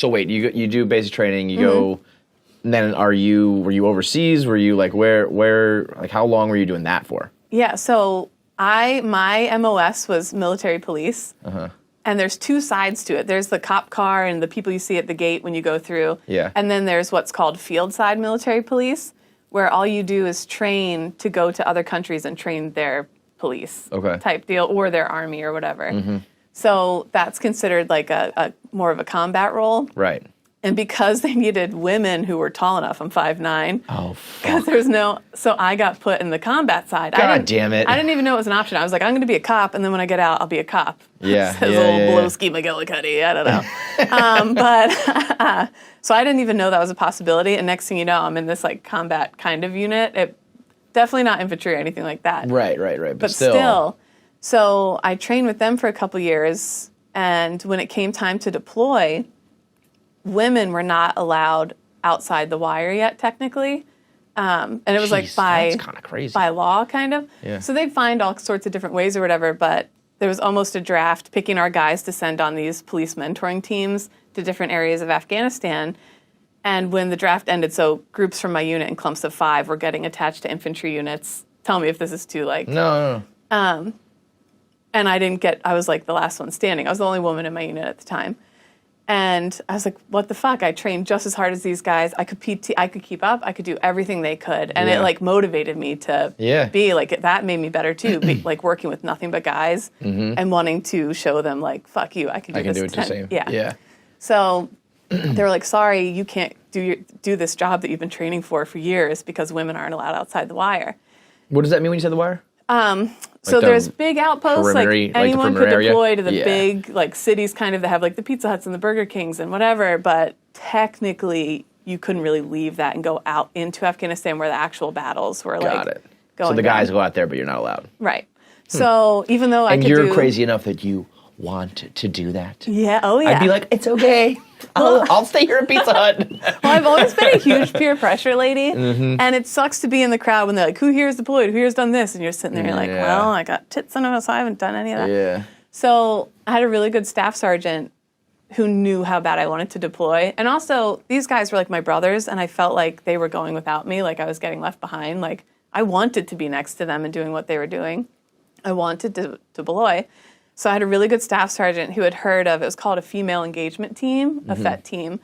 So wait, you do basic training, you go, and then were you overseas? Were you like where like how long were you doing that for? Yeah, so my MOS was military police. And there's two sides to it. There's the cop car and the people you see at the gate when you go through. Yeah. And then there's what's called field side military police, where all you do is train to go to other countries and train their police type deal, or their army or whatever. So that's considered like a more of a combat role. Right. And because they needed women who were tall enough, I'm 5'9". Oh, because there's so I got put in the combat side. God damn it. I didn't even know it was an option. I was like, I'm going to be a cop, and then when I get out, I'll be a cop. Yeah. Says old Blowski McGillicuddy. I don't know. So I didn't even know that was a possibility. And next thing you know, I'm in this like combat kind of unit. Definitely not infantry or anything like that. Right. But still. So I trained with them for a couple years, and when it came time to deploy, women were not allowed outside the wire yet, technically. And it was like that's kind of crazy. by law, kind of. Yeah. So they'd find all sorts of different ways or whatever, but there was almost a draft picking our guys to send on these police mentoring teams to different areas of Afghanistan. And when the draft ended, so groups from my unit in clumps of 5 were getting attached to infantry units. Tell me if this is too like... No. And I was like the last one standing. I was the only woman in my unit at the time. And I was like, what the fuck? I trained just as hard as these guys. I could keep up. I could do everything they could. And it like motivated me to be like, that made me better too. Be, like working with nothing but guys and wanting to show them like, fuck you, I can do it the same. Yeah. So they were like, sorry, you can't do this job that you've been training for years because women aren't allowed outside the wire. What does that mean when you said the wire? So there's big outposts, like anyone could deploy to the big like cities kind of that have like the Pizza Huts and the Burger Kings and whatever, but technically you couldn't really leave that and go out into Afghanistan where the actual battles were going So the guys go out there, but you're not allowed. Right. So even though I could do... And you're crazy enough that you want to do that? Yeah, oh yeah. I'd be like, it's okay. I'll stay here at Pizza Hut. Well, I've always been a huge peer pressure lady, and it sucks to be in the crowd when they're like, who here is deployed, who here's done this, and you're sitting there, you're like, well, I got tits in us, so I haven't done any of that. Yeah. So I had a really good staff sergeant who knew how bad I wanted to deploy, and also, these guys were like my brothers, and I felt like they were going without me, like I was getting left behind, like I wanted to be next to them and doing what they were doing. I wanted to deploy. So I had a really good staff sergeant who had heard of, it was called a female engagement team, a FET team,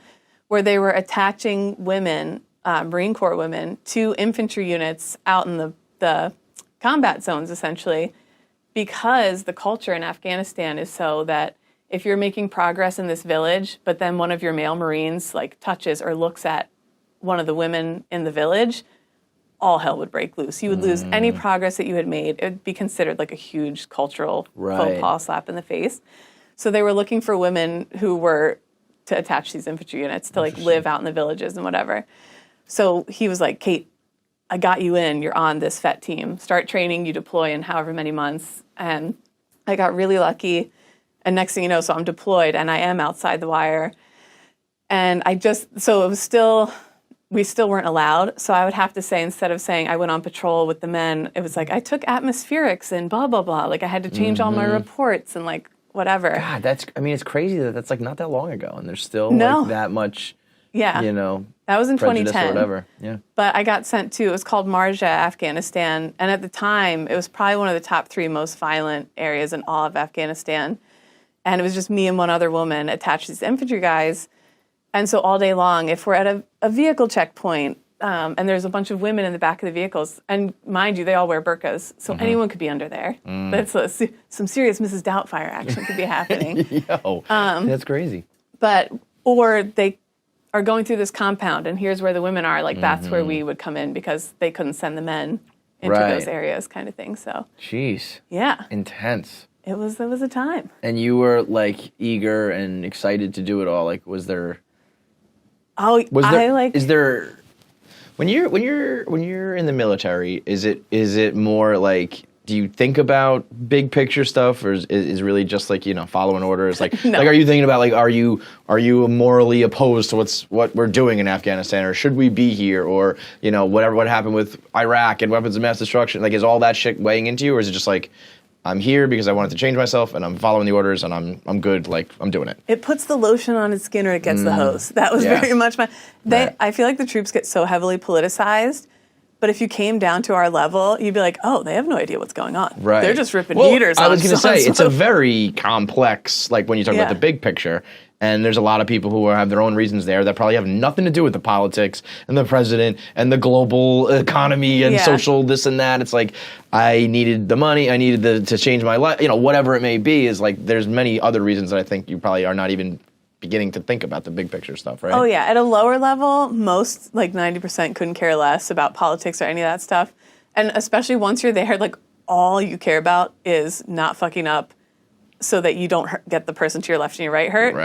where they were attaching women, Marine Corps women, to infantry units out in the combat zones, essentially, because the culture in Afghanistan is so that if you're making progress in this village, but then one of your male Marines like touches or looks at one of the women in the village, all hell would break loose. You would lose any progress that you had made. It would be considered like a huge cultural faux pas slap in the face. So they were looking for women who were to attach these infantry units to like live out in the villages and whatever. So he was like, Kate, I got you in. You're on this FET team. Start training. You deploy in however many months. And I got really lucky. And next thing you know, so I'm deployed and I am outside the wire. And so it was still... We still weren't allowed, so I would have to say, instead of saying I went on patrol with the men, it was like I took atmospherics and blah, blah, blah. Like I had to change all my reports and like whatever. God, it's crazy that's like not that long ago and there's still like that much, that was in 2010. Or whatever. Yeah. But I got sent to, it was called Marja, Afghanistan, and at the time, it was probably one of the top 3 most violent areas in all of Afghanistan. And it was just me and one other woman attached to these infantry guys. And so all day long, if we're at a vehicle checkpoint and there's a bunch of women in the back of the vehicles, and mind you, they all wear burqas, so anyone could be under there. That's some serious Mrs. Doubtfire action could be happening. That's crazy. Or they are going through this compound, and here's where the women are. Like that's where we would come in because they couldn't send the men into those areas, kind of thing. So, jeez, yeah, intense. It was a time. And you were like eager and excited to do it all. Like, was there? Is there when you're in the military, is it more like, do you think about big picture stuff, or is really just like, following orders? Like, no. Like, are you thinking about like, are you morally opposed to what we're doing in Afghanistan, or should we be here, or what happened with Iraq and weapons of mass destruction? Like, is all that shit weighing into you, or is it just like, I'm here because I wanted to change myself, and I'm following the orders, and I'm good. Like, I'm doing it. It puts the lotion on its skin or it gets the hose. That was Yeah. very much my. Right. I feel like the troops get so heavily politicized. But if you came down to our level, you'd be like, oh, they have no idea what's going on. Right. They're just ripping well, heaters on. I was going to say, it's a so- very complex, like when you talk about Yeah. the big picture, and there's a lot of people who have their own reasons there that probably have nothing to do with the politics and the president and the global economy and Yeah. social this and that. It's like, I needed the money, I needed to change my life, whatever it may be, is like, there's many other reasons that I think you probably are not even beginning to think about the big picture stuff, right? Oh, yeah. At a lower level, most, like 90% couldn't care less about politics or any of that stuff. And especially once you're there, like all you care about is not fucking up so that you don't get the person to your left and your right hurt. Right.